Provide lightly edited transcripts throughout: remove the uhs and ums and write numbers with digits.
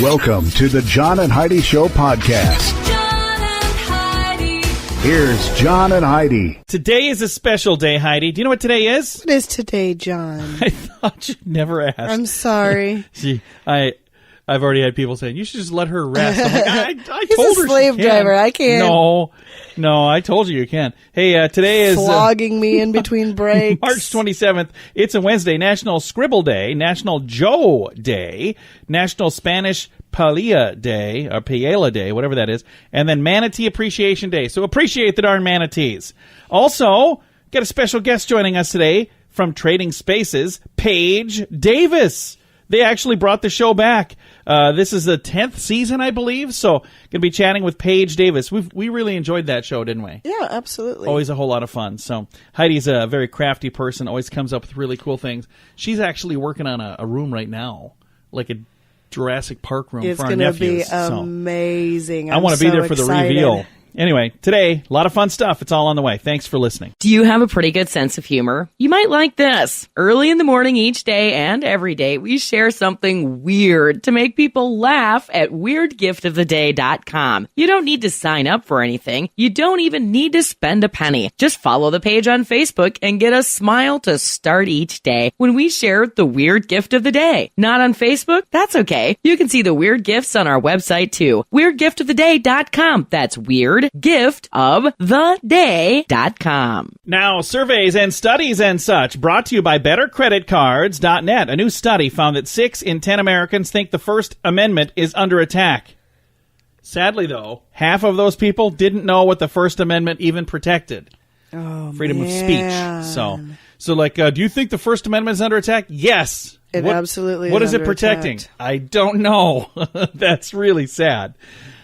Welcome to the John and Heidi Show podcast. John and Heidi. Here's John and Heidi. Today is a special day, Heidi. Do you know what today is? What is today, John? I thought you'd never ask. I'm sorry. See, I've already had people saying, you should just let her rest. I'm like, I He's told a her slave she can. driver. I can't. No, I told you can. Hey, today is Flogging me in between breaks. March 27th. It's a Wednesday. National Scribble Day, National Joe Day, National Spanish Paella Day, or Paella Day, whatever that is, and then Manatee Appreciation Day. So appreciate the darn manatees. Also, got a special guest joining us today from Trading Spaces, Paige Davis. They actually brought the show back. This is the 10th season, I believe. So, going to be chatting with Paige Davis. We really enjoyed that show, didn't we? Yeah, absolutely. Always a whole lot of fun. So, Heidi's a very crafty person. Always comes up with really cool things. She's actually working on a room right now, like a Jurassic Park room It's for our gonna nephews. be amazing. I want to be there for the excited. reveal. Anyway, today, a lot of fun stuff. It's all on the way. Thanks for listening. Do you have a pretty good sense of humor? You might like this. Early in the morning each day and every day, we share something weird to make people laugh at weirdgiftoftheday.com. You don't need to sign up for anything. You don't even need to spend a penny. Just follow the page on Facebook and get a smile to start each day when we share the weird gift of the day. Not on Facebook? That's okay. You can see the weird gifts on our website too. weirdgiftoftheday.com. That's weirdgiftoftheday.com. Now, surveys and studies and such brought to you by BetterCreditCards.net. A new study found that 6 in 10 Americans think the First Amendment is under attack. Sadly, though, half of those people didn't know what the First Amendment even protected. Freedom of speech. So like, do you think the First Amendment is under attack? Yes. It absolutely is. What is it under protecting? attack. I don't know. That's really sad.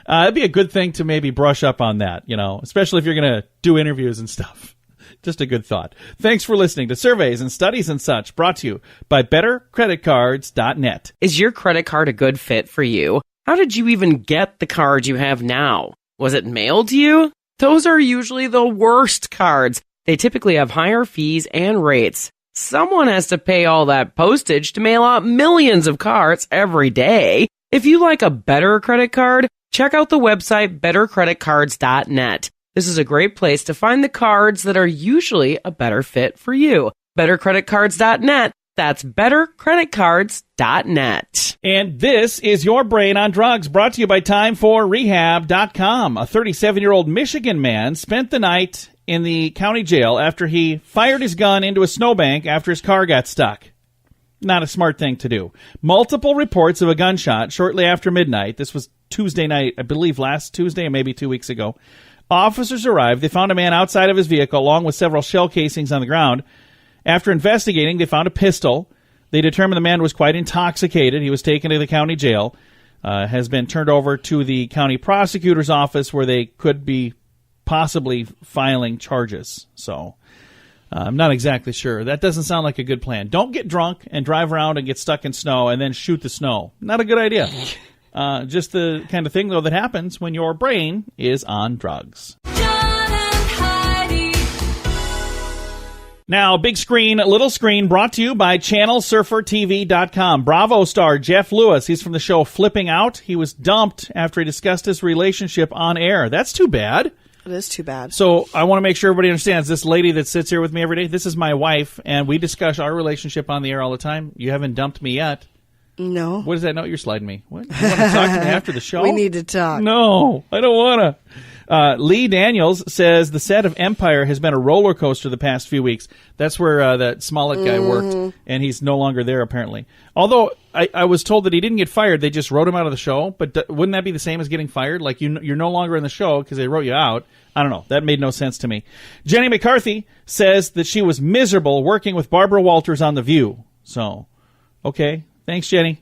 It'd be a good thing to maybe brush up on that, especially if you're going to do interviews and stuff. Just a good thought. Thanks for listening to Surveys and Studies and Such, brought to you by BetterCreditCards.net. Is your credit card a good fit for you? How did you even get the card you have now? Was it mailed to you? Those are usually the worst cards. They typically have higher fees and rates. Someone has to pay all that postage to mail out millions of cards every day. If you like a better credit card, check out the website bettercreditcards.net. This is a great place to find the cards that are usually a better fit for you. Bettercreditcards.net. That's bettercreditcards.net. And this is Your Brain on Drugs, brought to you by TimeForRehab.com. A 37-year-old Michigan man spent the night in the county jail after he fired his gun into a snowbank after his car got stuck. Not a smart thing to do. Multiple reports of a gunshot shortly after midnight. This was Tuesday night, I believe last Tuesday, or maybe 2 weeks ago. Officers arrived. They found a man outside of his vehicle along with several shell casings on the ground. After investigating, they found a pistol. They determined the man was quite intoxicated. He was taken to the county jail, has been turned over to the county prosecutor's office where they could be possibly filing charges. So I'm not exactly sure. That doesn't sound like a good plan. Don't get drunk and drive around and get stuck in snow and then shoot the snow. Not a good idea. Just the kind of thing, though, that happens when your brain is on drugs. John and Heidi. Now, big screen, little screen, brought to you by ChannelSurferTV.com. Bravo star Jeff Lewis, he's from the show Flipping Out. He was dumped after he discussed his relationship on air. That's too bad. It is too bad. So I want to make sure everybody understands this lady that sits here with me every day, this is my wife, and we discuss our relationship on the air all the time. You haven't dumped me yet. No. What is that note you're sliding me? What? You want to talk to me after the show? We need to talk. No, I don't want to. Lee Daniels says the set of Empire has been a roller coaster the past few weeks. That's where that Smollett guy worked, and he's no longer there, apparently. Although I was told that he didn't get fired. They just wrote him out of the show. But wouldn't that be the same as getting fired? Like, you're no longer in the show because they wrote you out. I don't know. That made no sense to me. Jenny McCarthy says that she was miserable working with Barbara Walters on The View. So, okay. Thanks, Jenny.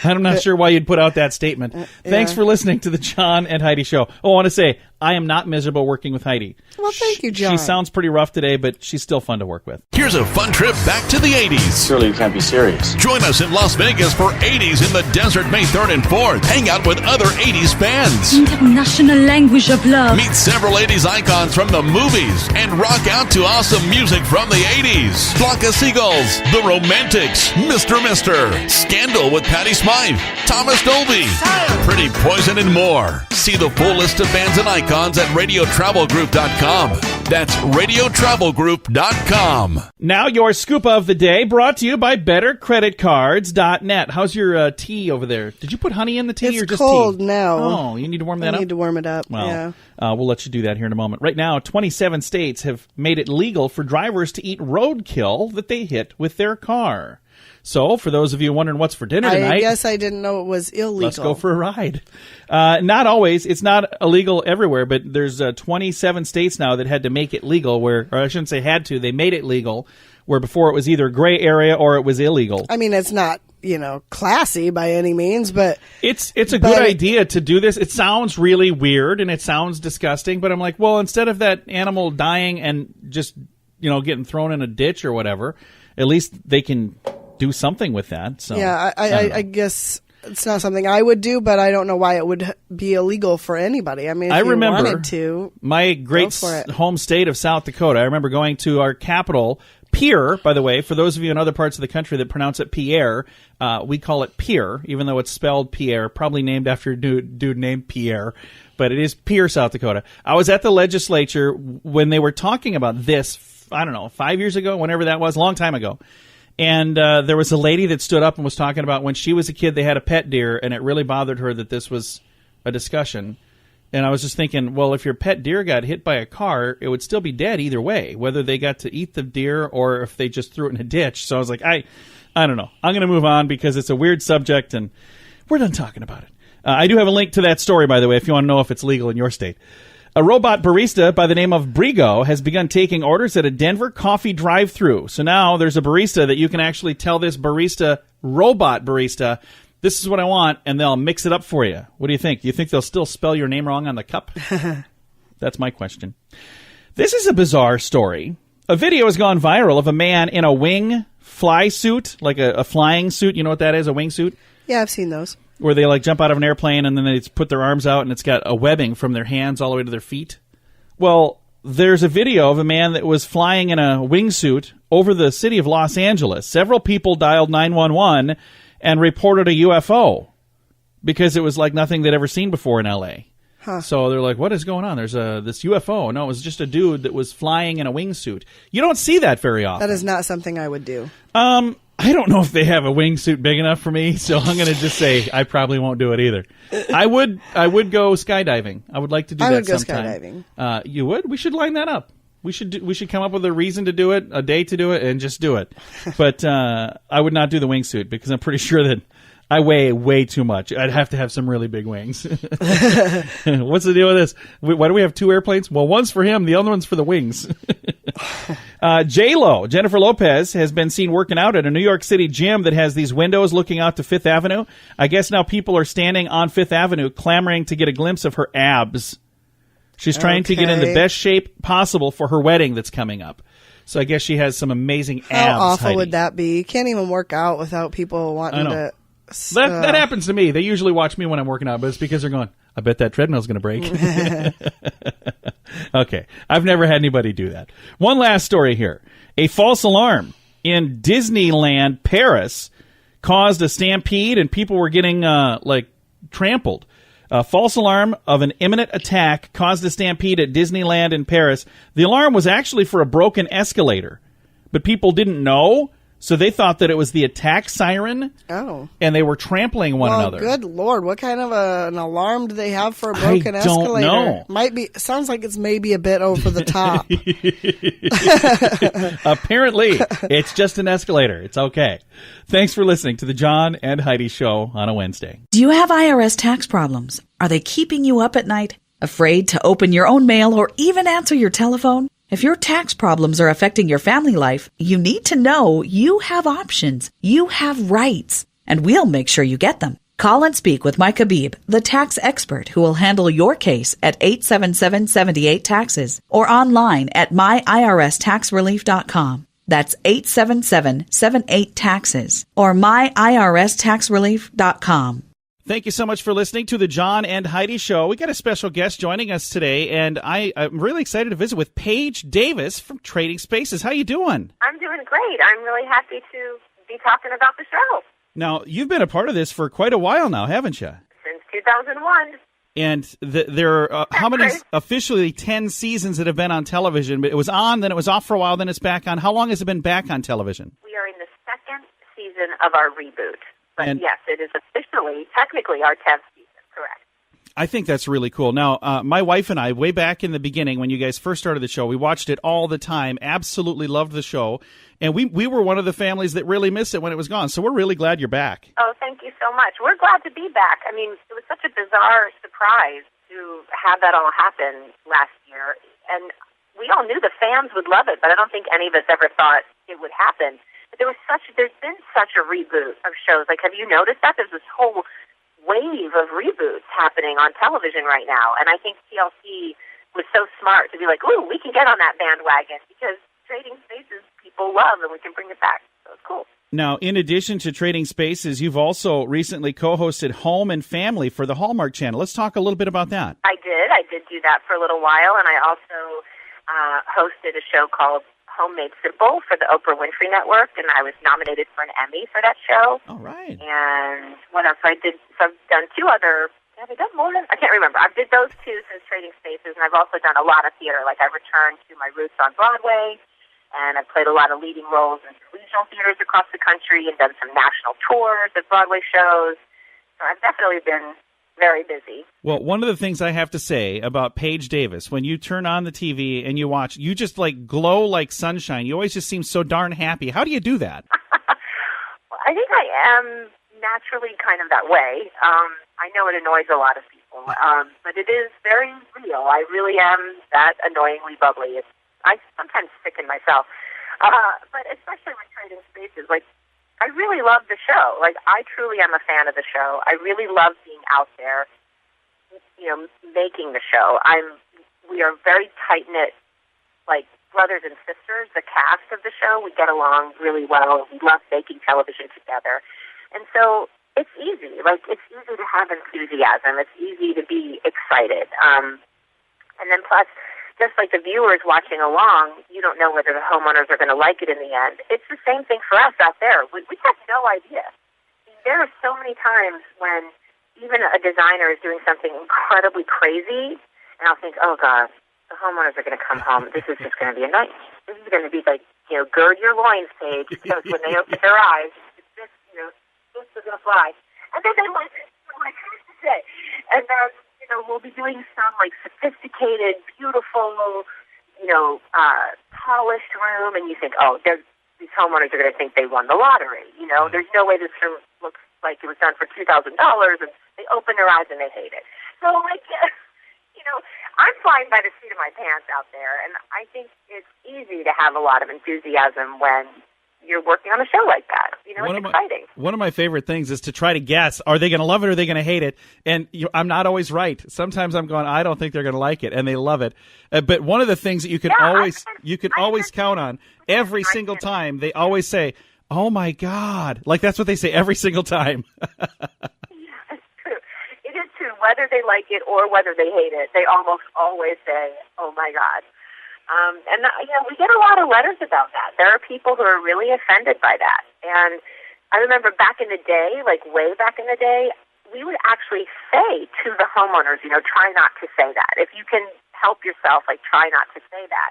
I'm not sure why you'd put out that statement. Thanks for listening to the John and Heidi Show. Oh, I want to say, I am not miserable working with Heidi. Well, thank you, John. She sounds pretty rough today, but she's still fun to work with. Here's a fun trip back to the 80s. Surely you can't be serious. Join us in Las Vegas for 80s in the Desert May 3rd and 4th. Hang out with other 80s fans. International language of love. Meet several 80s icons from the movies and rock out to awesome music from the 80s. Flock of Seagulls, The Romantics, Mr. Mister, Murder, Scandal with Patty Smythe, Thomas Dolby, Pretty Poison, and more. See the full list of bands and icons at radiotravelgroup.com. That's radiotravelgroup.com. Now your scoop of the day, brought to you by BetterCreditCards.net. How's your tea over there? Did you put honey in the tea It's or just cold tea? now. Oh, you need to warm that I up? need to warm it up. Well, yeah. we'll let you do that here in a moment. Right now, 27 states have made it legal for drivers to eat roadkill that they hit with their car. So, for those of you wondering what's for dinner tonight, I guess I didn't know it was illegal. let's go for a ride. Not always. It's not illegal everywhere, but there's 27 states now that had to make it legal, or I shouldn't say had to, they made it legal, where before it was either gray area or it was illegal. I mean, it's not, classy by any means, but It's a good idea to do this. It sounds really weird and it sounds disgusting, but I'm like, well, instead of that animal dying and just, getting thrown in a ditch or whatever, at least they can do something with that. So yeah, I guess it's not something I would do, but I don't know why it would be illegal for anybody. I mean, if I you remember wanted to, my great go for it. home state of South Dakota. I remember going to our capital, Pierre, by the way. For those of you in other parts of the country that pronounce it Pierre, we call it Pierre, even though it's spelled Pierre, probably named after a dude named Pierre. But it is Pierre, South Dakota. I was at the legislature when they were talking about this, I don't know, 5 years ago, whenever that was, a long time ago. And there was a lady that stood up and was talking about when she was a kid, they had a pet deer, and it really bothered her that this was a discussion. And I was just thinking, well, if your pet deer got hit by a car, it would still be dead either way, whether they got to eat the deer or if they just threw it in a ditch. So I was like, I don't know. I'm going to move on because it's a weird subject, and we're done talking about it. I do have a link to that story, by the way, if you want to know if it's legal in your state. A robot barista by the name of Brigo has begun taking orders at a Denver coffee drive-thru. So now there's a barista that you can actually tell this robot barista, this is what I want, and they'll mix it up for you. What do you think? Do you think they'll still spell your name wrong on the cup? That's my question. This is a bizarre story. A video has gone viral of a man in a wing fly suit, like a flying suit. You know what that is, a wingsuit? Yeah, I've seen those. Where they jump out of an airplane and then they put their arms out and it's got a webbing from their hands all the way to their feet. Well, there's a video of a man that was flying in a wingsuit over the city of Los Angeles. Several people dialed 911 and reported a UFO because it was like nothing they'd ever seen before in L.A. Huh. So they're like, what is going on? There's this UFO. No, it was just a dude that was flying in a wingsuit. You don't see that very often. That is not something I would do. I don't know if they have a wingsuit big enough for me, so I'm going to just say I probably won't do it either. I would go skydiving. I would like to do that sometime. I would go skydiving. You would? We should line that up. We should come up with a reason to do it, a day to do it, and just do it. But I would not do the wingsuit because I'm pretty sure that I weigh way too much. I'd have to have some really big wings. What's the deal with this? Why do we have two airplanes? Well, one's for him, the other one's for the wings. J-Lo, Jennifer Lopez, has been seen working out at a New York City gym that has these windows looking out to Fifth Avenue. I guess now people are standing on Fifth Avenue clamoring to get a glimpse of her abs. She's trying to get in the best shape possible for her wedding that's coming up. So I guess she has some amazing abs. How awful Heidi. would that be? You can't even work out without people wanting to... That happens to me. They usually watch me when I'm working out, but it's because they're going, I bet that treadmill's going to break. Okay. I've never had anybody do that. One last story here. A false alarm in Disneyland Paris caused a stampede and people were getting trampled. A false alarm of an imminent attack caused a stampede at Disneyland in Paris. The alarm was actually for a broken escalator, but people didn't know. So they thought that it was the attack siren, and they were trampling one another. Good Lord, what kind of an alarm do they have for a broken escalator? Don't know. Sounds like it's maybe a bit over the top. Apparently, it's just an escalator. It's okay. Thanks for listening to the John and Heidi Show on a Wednesday. Do you have IRS tax problems? Are they keeping you up at night? Afraid to open your own mail or even answer your telephone? If your tax problems are affecting your family life, you need to know you have options. You have rights, and we'll make sure you get them. Call and speak with Mike Habib, the tax expert who will handle your case at 877-78-TAXES or online at myirs.taxrelief.com. That's 877-78-TAXES or myirs.taxrelief.com. Thank you so much for listening to the John and Heidi Show. We got a special guest joining us today, and I'm really excited to visit with Paige Davis from TradingSpaces. How you doing? I'm doing great. I'm really happy to be talking about the show. Now, you've been a part of this for quite a while now, haven't you? Since 2001. And there are how many Great. officially 10 seasons that have been on television, but it was on, then it was off for a while, then it's back on. How long has it been back on television? We are in the second season of our reboot. But And- yes, it is officially, technically, our 10th season, correct. I think that's really cool. Now, my wife and I, way back in the beginning when you guys first started the show, we watched it all the time, absolutely loved the show, and we were one of the families that really missed it when it was gone, so we're really glad you're back. Oh, thank you so much. We're glad to be back. I mean, it was such a bizarre surprise to have that all happen last year, and we all knew the fans would love it, but I don't think any of us ever thought it would happen. But there's been such a reboot of shows. Like, have you noticed that? There's this whole wave of reboots happening on television right now, and I think TLC was so smart to be like, ooh, we can get on that bandwagon because Trading Spaces people love, and we can bring it back. So it's cool. Now, in addition to Trading Spaces, you've also recently co-hosted Home and Family for the Hallmark Channel. Let's talk a little bit about that. I did do that for a little while, and I also hosted a show called Homemade Simple for the Oprah Winfrey Network, and I was nominated for an Emmy for that show. All right. And what else? So I've done two other. Have I done more? I can't remember. I did those two since Trading Spaces, and I've also done a lot of theater. Like, I returned to my roots on Broadway, and I've played a lot of leading roles in regional theaters across the country and done some national tours of Broadway shows. So I've definitely been very busy. Well, one of the things I have to say about Paige Davis, when you turn on the TV and you watch, you just like glow like sunshine. You always just seem so darn happy. How do you do that? Well, I think I am naturally kind of that way. I know it annoys a lot of people, but it is very real. I really am that annoyingly bubbly. I sometimes sicken myself, but especially with Trading Spaces, like, I really love the show. Like, I truly am a fan of the show. I really love being out there, making the show. We are very tight-knit, like, brothers and sisters, the cast of the show. We get along really well. We love making television together. And so it's easy. Like, it's easy to have enthusiasm. It's easy to be excited. And then plus, just like the viewers watching along, you don't know whether the homeowners are going to like it in the end. It's the same thing for us out there. We have no idea. There are so many times when even a designer is doing something incredibly crazy, and I'll think, oh, God, the homeowners are going to come home. This is just going to be a night. This is going to be like, gird your loins, Paige, because when they open their eyes, this is going to fly. And then they like it. Like, who's to say? And then, we'll be doing some, like, sophisticated, beautiful, polished room, and you think, oh, these homeowners are going to think they won the lottery. There's no way this room looks like it was done for $2,000, and they open their eyes and they hate it. So, like, I'm flying by the seat of my pants out there, and I think it's easy to have a lot of enthusiasm when you're working on a show like that. It's exciting. One of my favorite things is to try to guess, are they going to love it or are they going to hate it? And I'm not always right. Sometimes I'm going, I don't think they're going to like it, and they love it. But one of the things that you can always count on every single time, they always say, oh my God. Like, that's what they say every single time. Yeah, it's true. It is true. Whether they like it or whether they hate it, they almost always say, oh my God. We get a lot of letters about that. There are people who are really offended by that. And I remember back in the day, like way back in the day, we would actually say to the homeowners, try not to say that. If you can help yourself, like, try not to say that.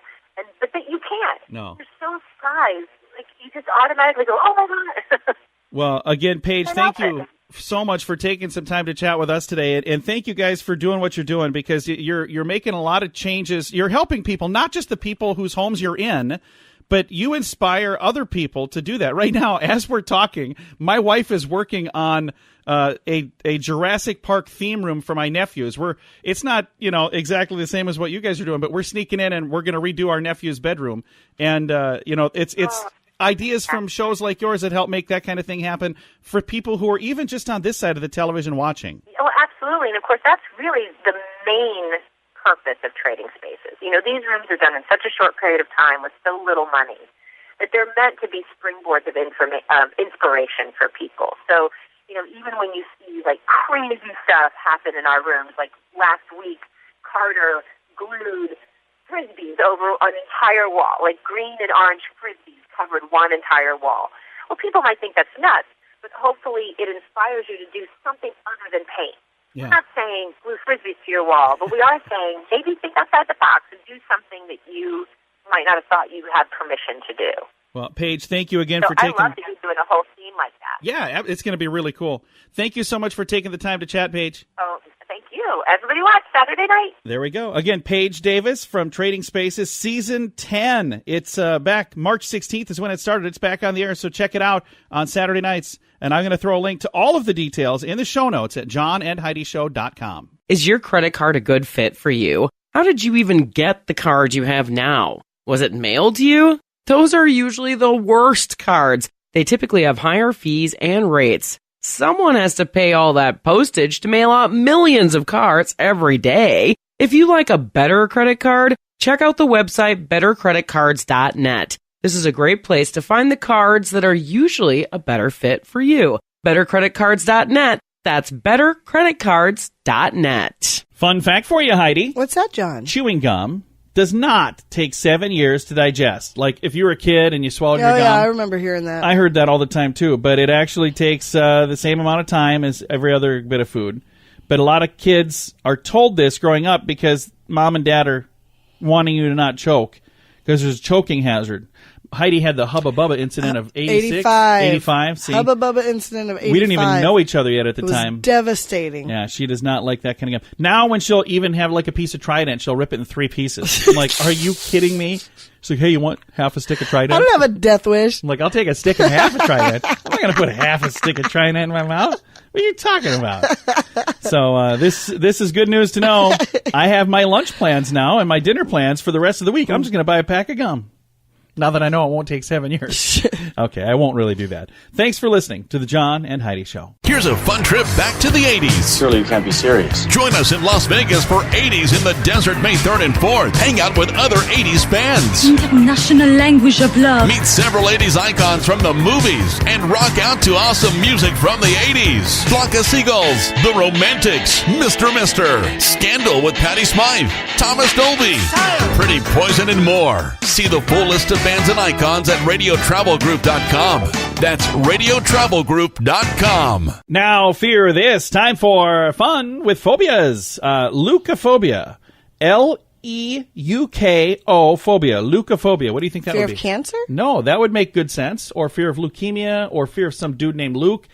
But you can't. No. You're so surprised. Like, you just automatically go, oh my God. Well, again, Paige, thank you so much for taking some time to chat with us today, and thank you guys for doing what you're doing, because you're making a lot of changes. You're helping people, not just the people whose homes you're in, but you inspire other people to do that. Right now, as we're talking, my wife is working on a Jurassic Park theme room for my nephews. It's not exactly the same as what you guys are doing, but we're sneaking in and we're going to redo our nephew's bedroom, and it's ideas from shows like yours that help make that kind of thing happen for people who are even just on this side of the television watching. Oh, absolutely. And, of course, that's really the main purpose of Trading Spaces. These rooms are done in such a short period of time with so little money that they're meant to be springboards of inspiration for people. So, even when you see, like, crazy stuff happen in our rooms, like last week, Carter glued Frisbees over an entire wall, like green and orange Frisbees covered one entire wall. Well, people might think that's nuts, but hopefully it inspires you to do something other than paint. Yeah. We're not saying glue frisbees to your wall, but we are saying maybe think outside the box and do something that you might not have thought you had permission to do. Well, Paige, thank you again So for taking... I love that you're doing a whole theme like that. Yeah, it's going to be really cool. Thank you so much for taking the time to chat, Paige. Oh, thank you. Everybody watch Saturday night. There we go. Again, Paige Davis from Trading Spaces, Season 10. It's back March 16th is when it started. It's back on the air, so check it out on Saturday nights. And I'm going to throw a link to all of the details in the show notes at johnandheidishow.com. Is your credit card a good fit for you? How did you even get the card you have now? Was it mailed to you? Those are usually the worst cards. They typically have higher fees and rates. Someone has to pay all that postage to mail out millions of cards every day. If you like a better credit card, check out the website bettercreditcards.net. This is a great place to find the cards that are usually a better fit for you. Bettercreditcards.net. That's bettercreditcards.net. Fun fact for you, Heidi. What's that, John? Chewing gum does not take 7 years to digest. Like if you were a kid and you swallowed your gum. Yeah, I remember hearing that. I heard that all the time too, but it actually takes the same amount of time as every other bit of food. But a lot of kids are told this growing up because mom and dad are wanting you to not choke because there's a choking hazard. Heidi had the Hubba Bubba incident of 85. See? Hubba Bubba incident of 85. We didn't even know each other yet at the it was time. Devastating. Yeah, she does not like that kind of gum. Now when she'll even have like a piece of Trident, she'll rip it in 3 pieces. I'm like, are you kidding me? She's like, hey, you want half a stick of Trident? I don't have a death wish. I'm like, I'll take a stick and half of Trident. I'm not going to put half a stick of Trident in my mouth. What are you talking about? So this is good news to know. I have my lunch plans now and my dinner plans for the rest of the week. I'm just going to buy a pack of gum. Now that I know it won't take 7 years. Okay, I won't really do that. Thanks for listening to The John and Heidi Show. Here's a fun trip back to the 80s. Surely you can't be serious. Join us in Las Vegas for 80s in the Desert May 3rd and 4th. Hang out with other 80s fans. International language of love. Meet several 80s icons from the movies and rock out to awesome music from the 80s. Flock of Seagulls, The Romantics, Mr. Scandal with Patti Smythe, Thomas Dolby, Pretty Poison, and more. See the full list of bands and icons at radiotravelgroup.com. That's radiotravelgroup.com. Now, fear this. Time for fun with phobias. Leukophobia. Leuko phobia. Leukophobia. What do you think that Fear would be? of cancer? No, that would make good sense. Or fear of leukemia, or fear of some dude named Luke.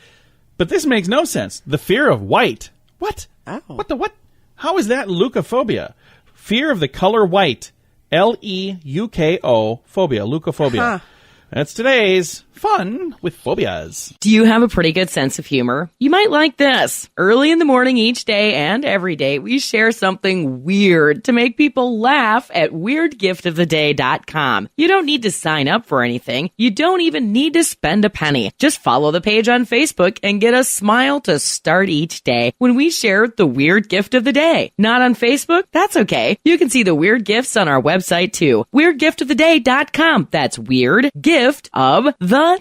But this makes no sense. The fear of white. What? Oh. What? How is that leukophobia? Fear of the color white. Leuko phobia. Leukophobia. Huh. That's today's fun with phobias. Do you have a pretty good sense of humor? You might like this. Early in the morning each day and every day, we share something weird to make people laugh at weirdgiftoftheday.com. You don't need to sign up for anything. You don't even need to spend a penny. Just follow the page on Facebook and get a smile to start each day when we share the weird gift of the day. Not on Facebook? That's okay. You can see the weird gifts on our website too. weirdgiftoftheday.com. That's weirdgiftoftheday.com.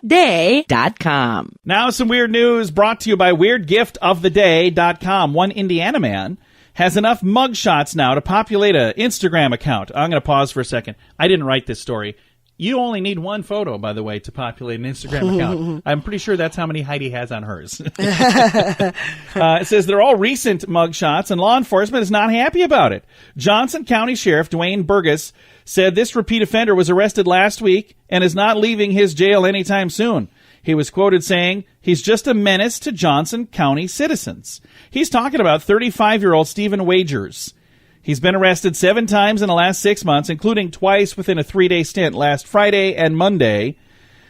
Now some weird news brought to you by weirdgiftoftheday.com. One Indiana man has enough mugshots now to populate an Instagram account. I'm going to pause for a second. I didn't write this story. You only need one photo, by the way, to populate an Instagram account. I'm pretty sure that's how many Heidi has on hers. It says they're all recent mugshots, and law enforcement is not happy about it. Johnson County Sheriff Dwayne Burgess said this repeat offender was arrested last week and is not leaving his jail anytime soon. He was quoted saying, he's just a menace to Johnson County citizens. He's talking about 35-year-old Stephen Wagers. He's been arrested 7 times in the last 6 months, including twice within a 3-day stint last Friday and Monday. It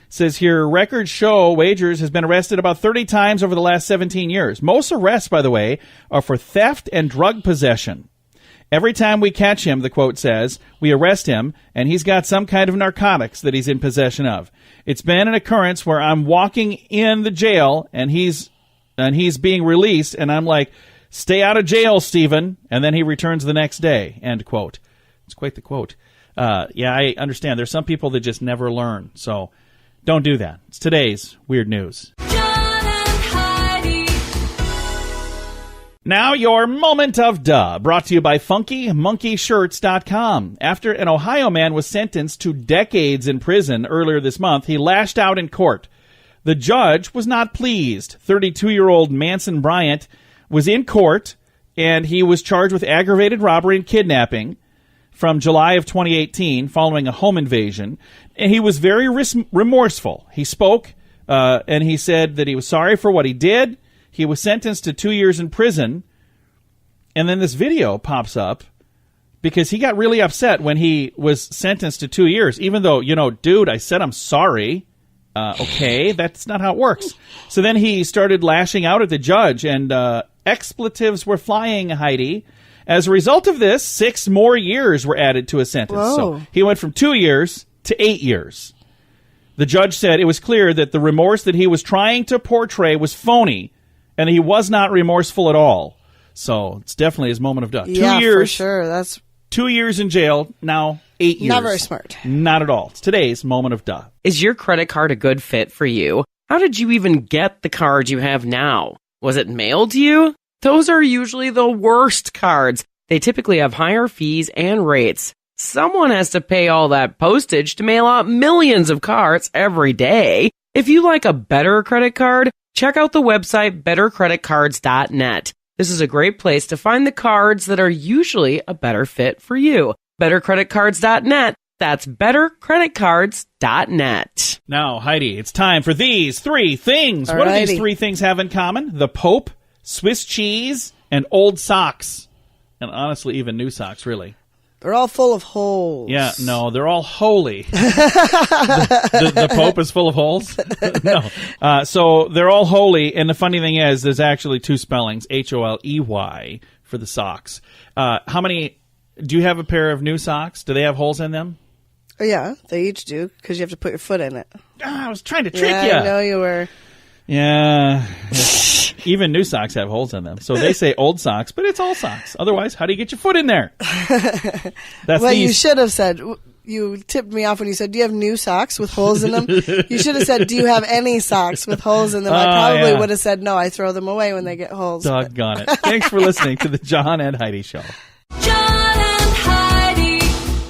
says here, records show Wagers has been arrested about 30 times over the last 17 years. Most arrests, by the way, are for theft and drug possession. Every time we catch him, the quote says, we arrest him, and he's got some kind of narcotics that he's in possession of. It's been an occurrence where I'm walking in the jail, and he's being released, and I'm like, stay out of jail, Stephen. And then he returns the next day, end quote. It's quite the quote. Yeah, I understand. There's some people that just never learn. So don't do that. It's today's weird news. John and Heidi. Now your moment of duh, brought to you by FunkyMonkeyShirts.com. After an Ohio man was sentenced to decades in prison earlier this month, he lashed out in court. The judge was not pleased. 32-year-old Manson Bryant was in court, and he was charged with aggravated robbery and kidnapping from July of 2018 following a home invasion. And he was very remorseful. He spoke, and he said that he was sorry for what he did. He was sentenced to 2 years in prison. And then this video pops up because he got really upset when he was sentenced to 2 years, even though, dude, I said I'm sorry. Okay, that's not how it works. So then he started lashing out at the judge, and expletives were flying, Heidi. As a result of this, 6 more years were added to his sentence. Whoa. So he went from 2 years to 8 years. The judge said it was clear that the remorse that he was trying to portray was phony, and he was not remorseful at all. So it's definitely his moment of death. Yeah, 2 years, for sure. That's 2 years in jail, now 8 years. not very smart. Not at all. It's today's moment of death. Is your credit card a good fit for you? How did you even get the card you have now? Was it mailed to you? Those are usually the worst cards. They typically have higher fees and rates. Someone has to pay all that postage to mail out millions of cards every day. If you like a better credit card, check out the website bettercreditcards.net. This is a great place to find the cards that are usually a better fit for you. bettercreditcards.net. That's bettercreditcards.net. Now, Heidi, it's time for these 3 things. What do these Alrighty. 3 things have in common? The Pope, Swiss cheese, and old socks. And honestly, even new socks, really. They're all full of holes. Yeah, no, they're all holy. the Pope is full of holes? No. So they're all holy, and the funny thing is, there's actually 2 spellings, Holey, for the socks. How many, do you have a pair of new socks? Do they have holes in them? Oh, yeah, they each do, because you have to put your foot in it. I was trying to trick you. Yeah, I know you were. Yeah. Even new socks have holes in them. So they say old socks, but it's all socks. Otherwise, how do you get your foot in there? That's Well, you should have said, you tipped me off when you said, do you have new socks with holes in them? You should have said, do you have any socks with holes in them? I probably would have said, no, I throw them away when they get holes. Doggone it. Thanks for listening to the John and Heidi Show. John and Heidi.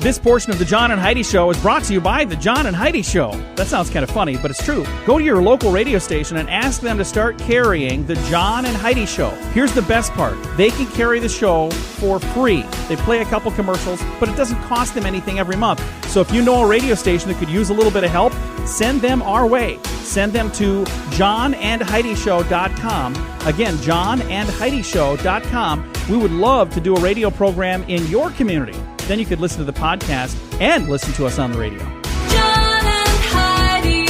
This portion of the John and Heidi Show is brought to you by the John and Heidi Show. That sounds kind of funny, but it's true. Go to your local radio station and ask them to start carrying the John and Heidi Show. Here's the best part. They can carry the show for free. They play a couple commercials, but it doesn't cost them anything every month. So if you know a radio station that could use a little bit of help, send them our way. Send them to johnandheidishow.com. Again, johnandheidishow.com. We would love to do a radio program in your community. Then you could listen to the podcast and listen to us on the radio. John and Heidi.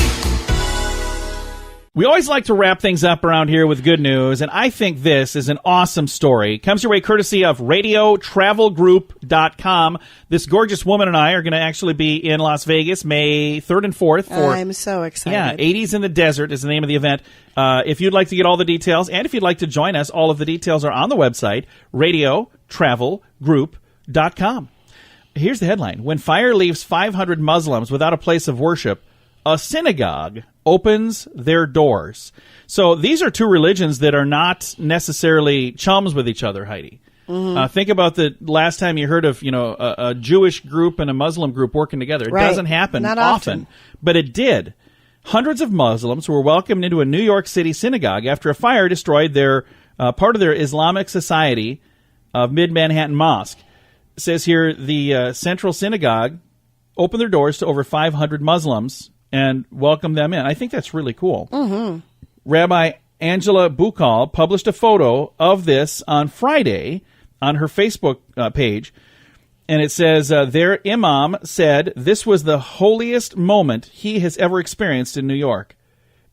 We always like to wrap things up around here with good news, and I think this is an awesome story. It comes your way courtesy of RadioTravelGroup.com. This gorgeous woman and I are going to actually be in Las Vegas May 3rd and 4th. I'm so excited. Yeah, 80s in the Desert is the name of the event. If you'd like to get all the details, and if you'd like to join us, all of the details are on the website, RadioTravelGroup.com. Here's the headline. When fire leaves 500 Muslims without a place of worship, a synagogue opens their doors. So these are 2 religions that are not necessarily chums with each other, Heidi. Mm-hmm. Think about the last time you heard of, a Jewish group and a Muslim group working together. It doesn't happen Not often, but it did. Hundreds of Muslims were welcomed into a New York City synagogue after a fire destroyed their part of their Islamic Society of Mid-Manhattan Mosque. It says here the Central Synagogue opened their doors to over 500 Muslims and welcomed them in. I think that's really cool. Mm-hmm. Rabbi Angela Bukal published a photo of this on Friday on her Facebook page, and it says their imam said this was the holiest moment he has ever experienced in New York.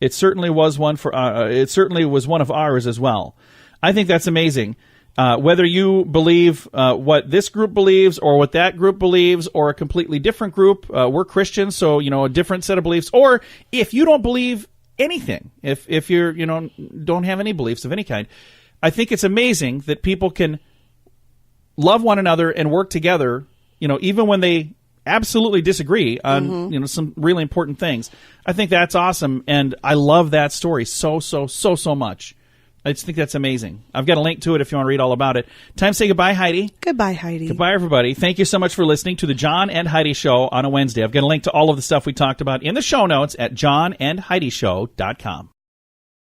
It certainly was one for. It certainly was one of ours as well. I think that's amazing. Whether you believe what this group believes or what that group believes or a completely different group, we're Christians, so, a different set of beliefs. Or if you don't believe anything, if you're, don't have any beliefs of any kind, I think it's amazing that people can love one another and work together, even when they absolutely disagree on, some really important things. I think that's awesome, and I love that story so much. I just think that's amazing. I've got a link to it if you want to read all about it. Time to say goodbye, Heidi. Goodbye, Heidi. Goodbye, everybody. Thank you so much for listening to the John and Heidi Show on a Wednesday. I've got a link to all of the stuff we talked about in the show notes at johnandheidishow.com.